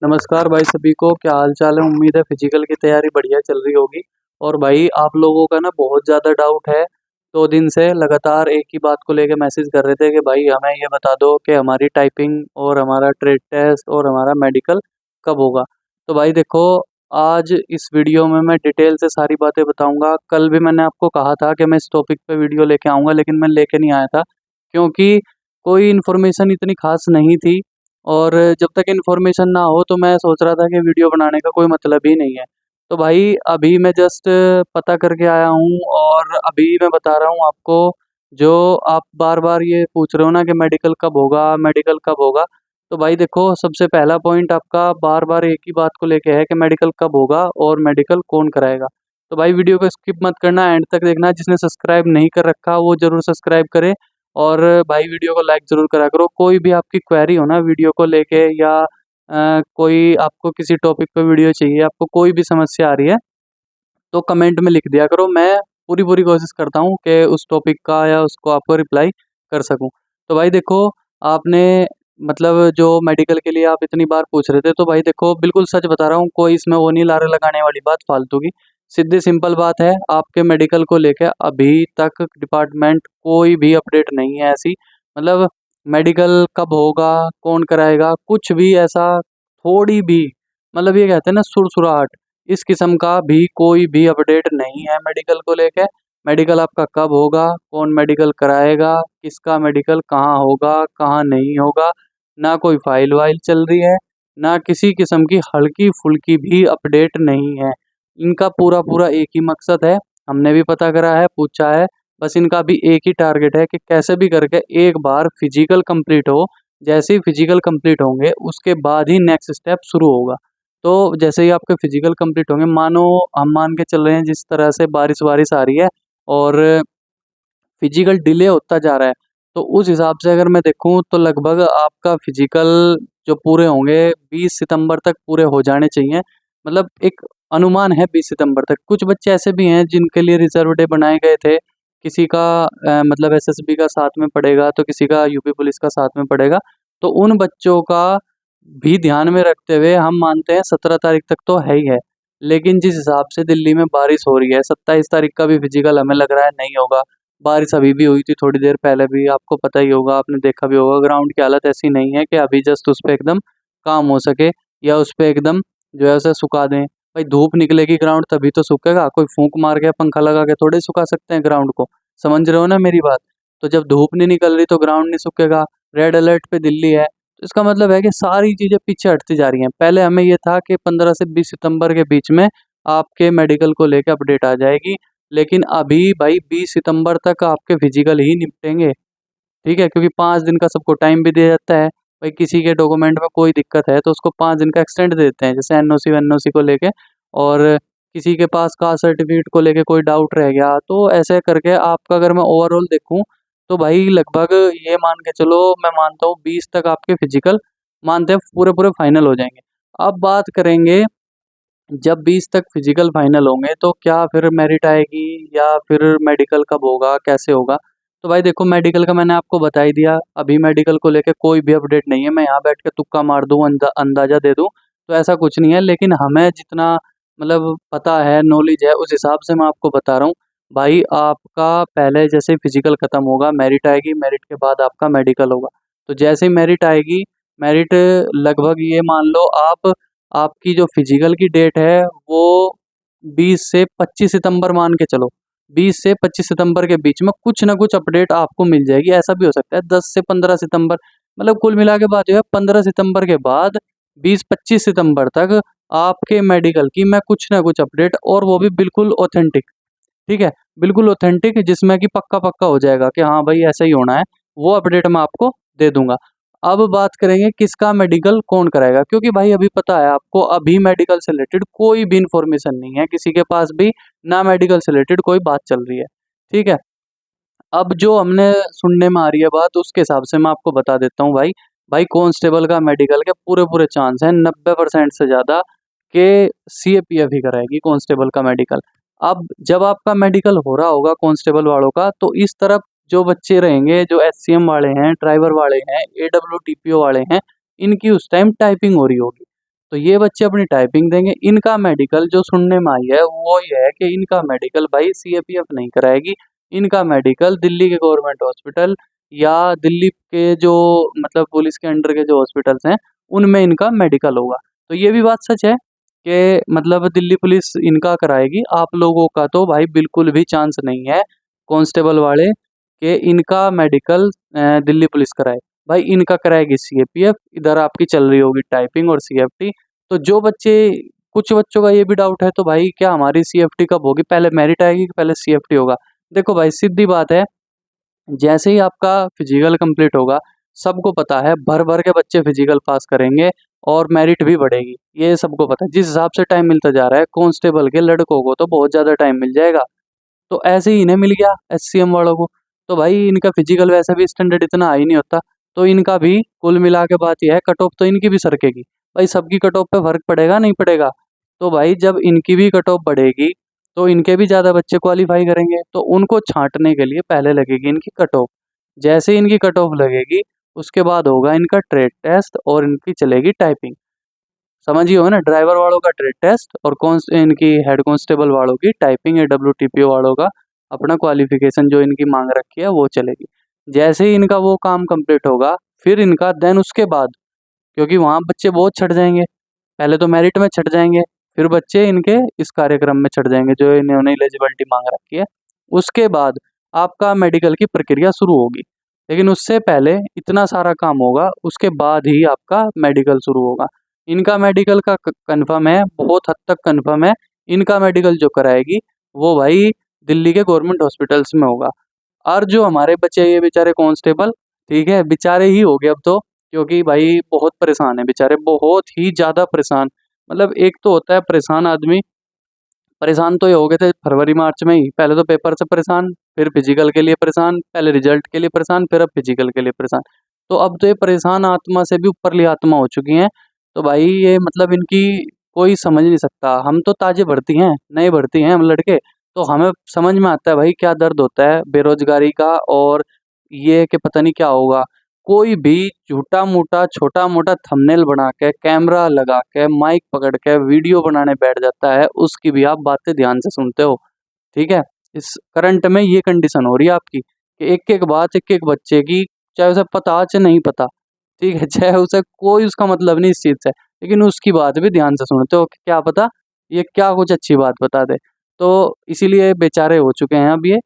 नमस्कार भाई सभी को, क्या हाल चाल है। उम्मीद है फिजिकल की तैयारी बढ़िया चल रही होगी। और भाई आप लोगों का ना बहुत ज़्यादा डाउट है। 2 दिन से लगातार एक ही बात को लेके मैसेज कर रहे थे कि भाई हमें ये बता दो कि हमारी टाइपिंग और हमारा ट्रेड टेस्ट और हमारा मेडिकल कब होगा। तो भाई देखो, आज इस वीडियो में मैं डिटेल से सारी बातें बताऊंगा। कल भी मैंने आपको कहा था कि मैं इस टॉपिक पे वीडियो लेके आऊँगा, लेकिन मैं लेके नहीं आया था क्योंकि कोई इन्फॉर्मेशन इतनी खास नहीं थी। और जब तक इन्फॉर्मेशन ना हो तो मैं सोच रहा था कि वीडियो बनाने का कोई मतलब ही नहीं है। तो भाई अभी मैं जस्ट पता करके आया हूँ और अभी मैं बता रहा हूँ आपको। जो आप बार-बार ये पूछ रहे हो ना कि मेडिकल कब होगा, मेडिकल कब होगा? तो भाई देखो, सबसे पहला पॉइंट आपका बार-बार एक ही बात को लेके है कि मेडिकल कब होगा और मेडिकल कौन कराएगा। तो भाई वीडियो को स्किप मत करना, एंड तक देखना। जिसने सब्सक्राइब नहीं कर रखा वो ज़रूर सब्सक्राइब करे। और भाई वीडियो को लाइक ज़रूर करा करो। कोई भी आपकी क्वेरी हो ना वीडियो को लेके, या कोई आपको किसी टॉपिक पे वीडियो चाहिए, आपको कोई भी समस्या आ रही है तो कमेंट में लिख दिया करो। मैं पूरी-पूरी कोशिश करता हूँ कि उस टॉपिक का या उसको आपको रिप्लाई कर सकूँ। तो भाई देखो, आपने मतलब जो मेडिकल के लिए आप इतनी बार पूछ रहे थे, तो भाई देखो बिल्कुल सच बता रहा हूँ, कोई इसमें वो नहीं लारे लगाने वाली बात फालतू की। सीधी सिंपल बात है, आपके मेडिकल को लेके अभी तक डिपार्टमेंट कोई भी अपडेट नहीं है ऐसी। मतलब मेडिकल कब होगा, कौन कराएगा, कुछ भी ऐसा थोड़ी भी, मतलब ये कहते हैं ना सुरसुराहट, इस किस्म का भी कोई भी अपडेट नहीं है मेडिकल को लेके। मेडिकल आपका कब होगा, कौन मेडिकल कराएगा, किसका मेडिकल कहाँ होगा, कहाँ नहीं होगा, ना कोई फाइल वाइल चल रही है, ना किसी किस्म की हल्की-फुल्की भी अपडेट नहीं है। इनका पूरा-पूरा एक ही मकसद है, हमने भी पता करा है, पूछा है, बस इनका भी एक ही टारगेट है कि कैसे भी करके एक बार फिजिकल कंप्लीट हो। जैसे ही फिजिकल कंप्लीट होंगे, उसके बाद ही नेक्स्ट स्टेप शुरू होगा। तो जैसे ही आपके फिजिकल कंप्लीट होंगे, मानो हम मान के चल रहे हैं जिस तरह से बारिश-वारिश आ रही है और फिजिकल डिले होता जा रहा है, तो उस हिसाब से अगर मैं देखूँ तो लगभग आपका फिजिकल जो पूरे होंगे 20 सितंबर तक पूरे हो जाने चाहिए। मतलब एक अनुमान है 20 सितंबर तक। कुछ बच्चे ऐसे भी हैं जिनके लिए रिज़र्व डे बनाए गए थे। किसी का मतलब एसएसबी का साथ में पड़ेगा, तो किसी का यूपी पुलिस का साथ में पड़ेगा। तो उन बच्चों का भी ध्यान में रखते हुए हम मानते हैं 17 तारीख तक तो है ही है। लेकिन जिस हिसाब से दिल्ली में बारिश हो रही है, 27 तारीख का भी फिजिकल हमें लग रहा है नहीं होगा। बारिश अभी भी हुई थी थोड़ी देर पहले भी, आपको पता ही होगा, आपने देखा भी होगा। ग्राउंड की हालत ऐसी नहीं है कि अभी जस्ट उस पे एकदम काम हो सके या उस पे एकदम जो है उसे सुखा दें। भाई धूप निकलेगी ग्राउंड तभी तो सूखेगा, कोई फूँक मार के पंखा लगा के थोड़े सुखा सकते हैं ग्राउंड को। समझ रहे हो ना मेरी बात? तो जब धूप नहीं निकल रही तो ग्राउंड नहीं सूखेगा। रेड अलर्ट पे दिल्ली है, तो इसका मतलब है कि सारी चीज़ें पीछे हटती जा रही हैं। पहले हमें ये था कि 15 से 20 सितंबर के बीच में आपके मेडिकल को लेके अपडेट आ जाएगी। लेकिन अभी भाई 20 सितंबर तक आपके फिजिकल ही निपटेंगे, ठीक है? क्योंकि 5 दिन का सबको टाइम भी दिया जाता है। भाई किसी के डॉक्यूमेंट में कोई दिक्कत है तो उसको 5 दिन का एक्सटेंड दे देते हैं, जैसे एनओसी-वेनओसी को लेके। और किसी के पास कास्ट सर्टिफिकेट को लेके कोई डाउट रह गया, तो ऐसे करके आपका अगर मैं ओवरऑल देखूँ, तो भाई लगभग ये मान के चलो, मैं मानता हूँ 20 तक आपके फिजिकल मानते हैं पूरे-पूरे फाइनल हो जाएँगे। अब बात करेंगे, जब 20 तक फिजिकल फाइनल होंगे तो क्या फिर मेरिट आएगी या फिर मेडिकल कब होगा, कैसे होगा? तो भाई देखो, मेडिकल का मैंने आपको बता ही दिया। अभी मेडिकल को लेके कोई भी अपडेट नहीं है। मैं यहाँ बैठ के तुक्का मार दूँ, अंदाज़ा दे दूँ, तो ऐसा कुछ नहीं है। लेकिन हमें जितना मतलब पता है, नॉलेज है, उस हिसाब से मैं आपको बता रहा हूँ। भाई आपका पहले जैसे ही फिजिकल खत्म होगा, मेरिट आएगी, मेरिट के बाद आपका मेडिकल होगा। तो जैसे ही मेरिट आएगी, मेरिट लगभग ये मान लो आप, आपकी जो फिजिकल की डेट है वो 20 से 25 सितंबर मान के चलो। 20 से 25 सितंबर के बीच में कुछ ना कुछ अपडेट आपको मिल जाएगी। ऐसा भी हो सकता है 10 से 15 सितंबर, मतलब कुल मिला के बात जो है 15 सितंबर के बाद 20-25 सितंबर तक आपके मेडिकल की मैं कुछ ना कुछ अपडेट, और वो भी बिल्कुल ऑथेंटिक, ठीक है? बिल्कुल ऑथेंटिक, जिसमें कि पक्का-पक्का हो जाएगा कि हाँ भाई ऐसा ही होना है, वो अपडेट मैं आपको दे दूँगा। अब बात करेंगे किसका मेडिकल कौन कराएगा, क्योंकि भाई अभी पता है आपको, अभी मेडिकल से रिलेटेड कोई भी इन्फॉर्मेशन नहीं है किसी के पास भी, ना मेडिकल से रिलेटेड कोई बात चल रही है, ठीक है? अब जो हमने सुनने में आ रही है बात, उसके हिसाब से मैं आपको बता देता हूँ भाई। भाई कांस्टेबल का मेडिकल के पूरे-पूरे चांस हैं, 90% से ज़्यादा, के सीएपीएफ ही कराएगी कांस्टेबल का मेडिकल। अब जब आपका मेडिकल हो रहा होगा कांस्टेबल वालों का, तो इस तरफ जो बच्चे रहेंगे, जो एचसीएम वाले हैं, ड्राइवर वाले हैं, एडब्ल्यूटीपीओ वाले हैं, इनकी उस टाइम टाइपिंग हो रही होगी। तो ये बच्चे अपनी टाइपिंग देंगे। इनका मेडिकल जो सुनने में आई है वो ये है कि इनका मेडिकल भाई सीएपीएफ नहीं कराएगी, इनका मेडिकल दिल्ली के गवर्नमेंट हॉस्पिटल या दिल्ली के जो मतलब पुलिस के अंडर के जो हॉस्पिटल्स हैं उनमें इनका मेडिकल होगा। तो ये भी बात सच है कि मतलब दिल्ली पुलिस इनका कराएगी, आप लोगों का तो भाई बिल्कुल भी चांस नहीं है कांस्टेबल वाले कि इनका मेडिकल दिल्ली पुलिस कराए। भाई इनका कराएगी सीएपीएफ, इधर आपकी चल रही होगी टाइपिंग और सीएफटी। तो जो बच्चे कुछ बच्चों का ये भी डाउट है तो भाई क्या हमारी सीएफटी कब होगी, पहले मेरिट आएगी कि पहले सीएफटी होगा? देखो भाई सीधी बात है, जैसे ही आपका फिजिकल कंप्लीट होगा, सबको पता है भर-भर के बच्चे फिजिकल पास करेंगे और मेरिट भी बढ़ेगी, ये सबको पता है। जिस हिसाब से टाइम मिलता जा रहा है कांस्टेबल के लड़कों को तो बहुत ज़्यादा टाइम मिल जाएगा। तो ऐसे ही इन्हें मिल गया एससीएम वालों को, तो भाई इनका फिजिकल वैसे भी स्टैंडर्ड इतना हाई नहीं होता, तो इनका भी कुल मिला के बात ये है कट ऑफ तो इनकी भी सरकेगी। भाई सबकी कट ऑफ पे फ़र्क पड़ेगा नहीं पड़ेगा? तो भाई जब इनकी भी कट ऑफ बढ़ेगी, तो इनके भी ज़्यादा बच्चे क्वालीफाई करेंगे, तो उनको छाँटने के लिए पहले लगेगी इनकी कट ऑफ। जैसे ही इनकी कट ऑफ लगेगी, उसके बाद होगा इनका ट्रेड टेस्ट और इनकी चलेगी टाइपिंग। समझिए हो ना, ड्राइवर वालों का ट्रेड टेस्ट और इनकी हेड कांस्टेबल वालों की टाइपिंग या डब्ल्यूटीपीओ वालों का अपना क्वालिफिकेशन जो इनकी मांग रखी है वो चलेगी। जैसे ही इनका वो काम कंप्लीट होगा, फिर इनका देन उसके बाद, क्योंकि वहाँ बच्चे बहुत छँट जाएंगे, पहले तो मेरिट में छँट जाएंगे, फिर बच्चे इनके इस कार्यक्रम में छँट जाएंगे जो इन्होंने एलिजिबिलिटी मांग रखी है। उसके बाद आपका मेडिकल की प्रक्रिया शुरू होगी, लेकिन उससे पहले इतना सारा काम होगा, उसके बाद ही आपका मेडिकल शुरू होगा। इनका मेडिकल का कन्फर्म है, बहुत हद तक कन्फर्म है। इनका मेडिकल जो कराएगी वो भाई दिल्ली के गवर्नमेंट हॉस्पिटल्स में होगा। और जो हमारे बच्चे ये बेचारे कांस्टेबल, ठीक है, बेचारे ही हो गए अब तो, क्योंकि भाई बहुत परेशान है बेचारे, बहुत ही ज़्यादा परेशान। मतलब एक तो होता है परेशान आदमी, परेशान तो ये हो गए थे फरवरी मार्च में ही, पहले तो पेपर से परेशान, फिर फिजिकल के लिए परेशान, पहले रिजल्ट के लिए परेशान, फिर अब फिजिकल के लिए परेशान। तो अब तो ये परेशान आत्मा से भी ऊपरली आत्मा हो चुकी हैं। तो भाई ये मतलब इनकी कोई समझ नहीं सकता। हम तो ताज़े भर्ती हैं, नए भर्ती हैं हम लड़के, तो हमें समझ में आता है भाई क्या दर्द होता है बेरोज़गारी का, और ये कि पता नहीं क्या होगा। कोई भी झूठा-मूठा, छोटा-मोटा थंबनेल बना के, कैमरा लगा के, माइक पकड़ के वीडियो बनाने बैठ जाता है, उसकी भी आप बातें ध्यान से सुनते हो, ठीक है? इस करंट में ये कंडीशन हो रही है आपकी कि एक-एक बात, एक-एक बच्चे की, चाहे उसे पता चाहे नहीं पता, ठीक है? चाहे उसे कोई उसका मतलब नहीं इस चीज़ से, लेकिन उसकी बात भी ध्यान से सुनते हो कि क्या पता ये क्या कुछ अच्छी बात बता दे। तो इसीलिए बेचारे हो चुके हैं अब ये।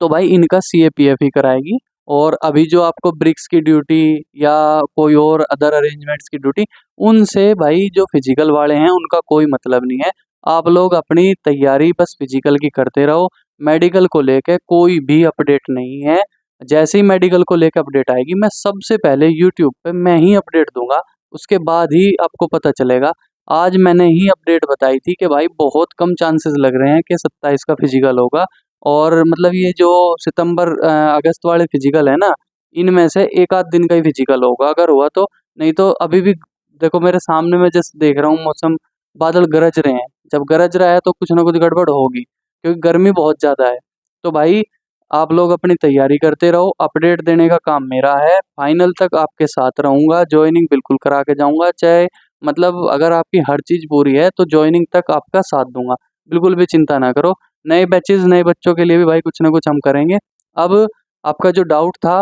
तो भाई इनका सीएपीएफ ही कराएगी, और अभी जो आपको ब्रिक्स की ड्यूटी या कोई और अदर अरेंजमेंट्स की ड्यूटी, उनसे भाई जो फिजिकल वाले हैं उनका कोई मतलब नहीं है। आप लोग अपनी तैयारी बस फिजिकल की करते रहो, मेडिकल को लेके कोई भी अपडेट नहीं है। जैसे ही मेडिकल को लेके अपडेट आएगी, मैं सबसे पहले यूट्यूब पे मैं ही अपडेट दूंगा, उसके बाद ही आपको पता चलेगा। आज मैंने ही अपडेट बताई थी कि भाई बहुत कम चांसेस लग रहे हैं कि 27 का फिजिकल होगा, और मतलब ये जो सितंबर अगस्त वाले फिजिकल है ना, इनमें से एक आध दिन का ही फिजिकल होगा अगर हुआ तो। नहीं तो अभी भी देखो मेरे सामने, मैं जस्ट देख रहा हूँ मौसम, बादल गरज रहे हैं। जब गरज रहा है तो कुछ ना कुछ गड़बड़ होगी, क्योंकि गर्मी बहुत ज़्यादा है। तो भाई आप लोग अपनी तैयारी करते रहो, अपडेट देने का काम मेरा है, फाइनल तक आपके साथ रहूँगा, जॉइनिंग बिल्कुल करा के जाऊँगा, चाहे मतलब अगर आपकी हर चीज़ पूरी है तो जॉइनिंग तक आपका साथ दूँगा। बिल्कुल भी चिंता ना करो। नए बैचेज़, नए बच्चों के लिए भी भाई कुछ ना कुछ हम करेंगे। अब आपका जो डाउट था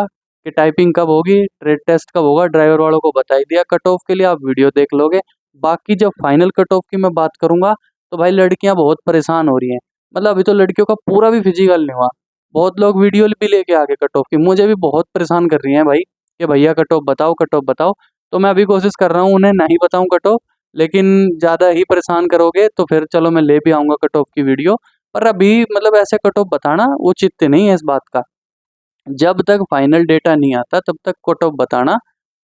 कि टाइपिंग कब होगी, ट्रेड टेस्ट कब होगा, ड्राइवर वालों को बता ही दिया। कट ऑफ के लिए आप वीडियो देख लोगे। बाकी जब फाइनल कट ऑफ की मैं बात करूँगा, तो भाई लड़कियाँ बहुत परेशान हो रही हैं। मतलब अभी तो लड़कियों का पूरा भी फिजिकल नहीं हुआ। बहुत लोग वीडियो भी लेके आ गए कट ऑफ की। मुझे भी बहुत परेशान कर रही हैं भाई कि भैया कट ऑफ बताओ, कट ऑफ बताओ। तो मैं अभी कोशिश कर रहा हूँ उन्हें नहीं बताऊँ कट ऑफ, लेकिन ज़्यादा ही परेशान करोगे तो फिर चलो मैं ले भी आऊँगा कट ऑफ की वीडियो। पर अभी मतलब ऐसे कट ऑफ बताना उचित नहीं है इस बात का। जब तक फाइनल डेटा नहीं आता तब तक कट ऑफ बताना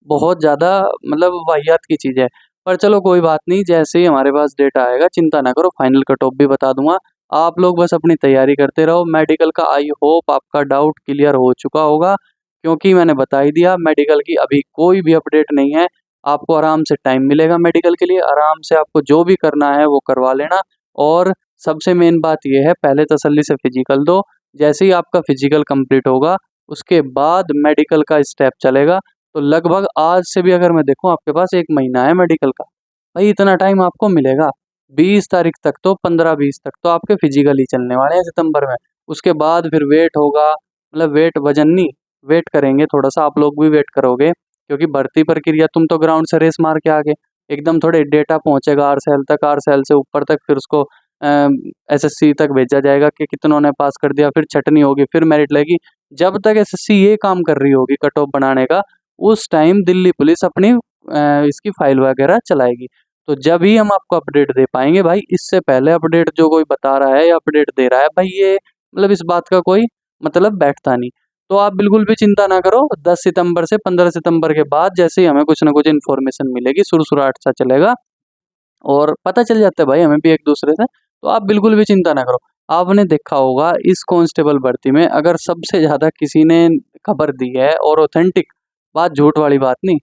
बहुत ज़्यादा मतलब वाहियात की चीज़ है। पर चलो कोई बात नहीं, जैसे ही हमारे पास डेटा आएगा चिंता ना करो, फाइनल कट ऑफ भी बता दूँगा। आप लोग बस अपनी तैयारी करते रहो। मेडिकल का आई होप आपका डाउट क्लियर हो चुका होगा, क्योंकि मैंने बता ही दिया मेडिकल की अभी कोई भी अपडेट नहीं है। आपको आराम से टाइम मिलेगा मेडिकल के लिए, आराम से आपको जो भी करना है वो करवा लेना। और सबसे मेन बात ये है, पहले तसल्ली से फिजिकल दो। जैसे ही आपका फिजिकल कंप्लीट होगा, उसके बाद मेडिकल का स्टेप चलेगा। तो लगभग आज से भी अगर मैं देखूँ आपके पास 1 महीना है मेडिकल का। भाई इतना टाइम आपको मिलेगा। 20 तारीख तक तो 15-20 तक तो आपके फिजिकल ही चलने वाले हैं सितंबर में। उसके बाद फिर वेट होगा, मतलब वेट वजन नहीं, वेट करेंगे थोड़ा सा, आप लोग भी वेट करोगे क्योंकि भर्ती प्रक्रिया, तुम तो ग्राउंड से रेस मार के आ गए, एकदम थोड़े डेटा पहुंचेगा आरसेल तक, आरसेल से ऊपर तक, फिर उसको एसएससी तक भेजा जाएगा कि कितनों ने पास कर दिया, फिर छटनी होगी, फिर मेरिट लेगी। जब तक एसएससी ये काम कर रही होगी कट ऑफ बनाने का, उस टाइम दिल्ली पुलिस अपनी इसकी फाइल वगैरह चलाएगी। तो जब ही हम आपको अपडेट दे पाएंगे भाई, इससे पहले अपडेट जो कोई बता रहा है या अपडेट दे रहा है भाई, ये मतलब इस बात का कोई मतलब बैठता नहीं। तो आप बिल्कुल भी चिंता ना करो, 10 सितंबर से 15 सितंबर के बाद जैसे ही हमें कुछ ना कुछ इन्फॉर्मेशन मिलेगी, सुरसुराट सा चलेगा और पता चल जाता है भाई हमें भी एक दूसरे से। तो आप बिल्कुल भी चिंता ना करो। आपने देखा होगा इस कांस्टेबल भर्ती में अगर सबसे ज़्यादा किसी ने खबर दी है और ऑथेंटिक, बात झूठ वाली बात नहीं,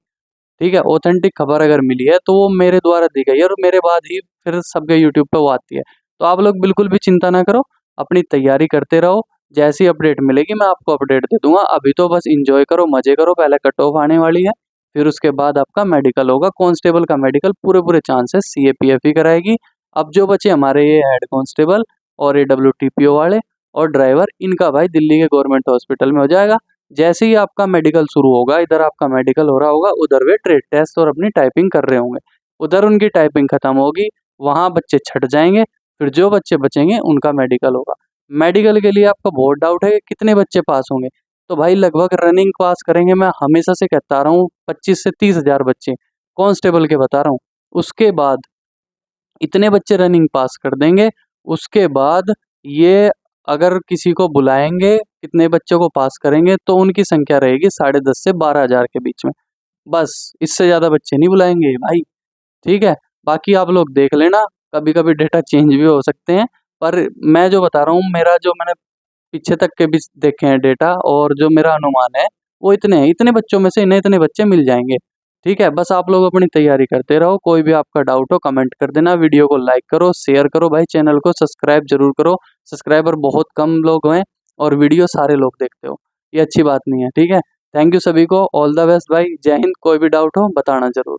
ठीक है, ऑथेंटिक खबर अगर मिली है तो वो मेरे द्वारा दी गई है और मेरे बाद ही फिर सबके यूट्यूब पे वो आती है। तो आप लोग बिल्कुल भी चिंता ना करो, अपनी तैयारी करते रहो, जैसी अपडेट मिलेगी मैं आपको अपडेट दे दूंगा। अभी तो बस इंजॉय करो, मजे करो, पहले कट ऑफ आने वाली है, फिर उसके बाद आपका मेडिकल होगा, कांस्टेबल का मेडिकल पूरे पूरे चांसेस सीएपीएफ ही कराएगी। अब जो बचे हमारे ये हेड कांस्टेबल और ये डब्ल्यूटीपीओ वाले और ड्राइवर, इनका भाई दिल्ली के गवर्नमेंट हॉस्पिटल में हो जाएगा। जैसे ही आपका मेडिकल शुरू होगा, इधर आपका मेडिकल हो रहा होगा, उधर वे ट्रेड टेस्ट और अपनी टाइपिंग कर रहे होंगे। उधर उनकी टाइपिंग खत्म होगी, वहाँ बच्चे छट जाएंगे, फिर जो बच्चे बचेंगे उनका मेडिकल होगा। मेडिकल के लिए आपका बहुत डाउट है कि कितने बच्चे पास होंगे, तो भाई लगभग रनिंग पास करेंगे, मैं हमेशा से कहता रहा हूँ 25 से 30 हज़ार बच्चे कांस्टेबल के बता रहा हूँ। उसके बाद इतने बच्चे रनिंग पास कर देंगे, उसके बाद ये अगर किसी को बुलाएंगे, कितने बच्चों को पास करेंगे, तो उनकी संख्या रहेगी 10.5 से 12 हज़ार के बीच में। बस इससे ज़्यादा बच्चे नहीं बुलाएंगे भाई, ठीक है। बाकी आप लोग देख लेना, कभी कभी डेटा चेंज भी हो सकते हैं, पर मैं जो बता रहा हूँ, मेरा जो मैंने पीछे तक के भी देखे हैं डेटा और जो मेरा अनुमान है, वो इतने हैं, इतने बच्चों में से इन्हें इतने बच्चे मिल जाएंगे, ठीक है। बस आप लोग अपनी तैयारी करते रहो, कोई भी आपका डाउट हो कमेंट कर देना, वीडियो को लाइक करो, शेयर करो भाई, चैनल को सब्सक्राइब जरूर करो। सब्सक्राइबर बहुत कम लोग हैं और वीडियो सारे लोग देखते हो, ये अच्छी बात नहीं है, ठीक है। थैंक यू सभी को, ऑल द बेस्ट भाई, जय हिंद। कोई भी डाउट हो बताना जरूर।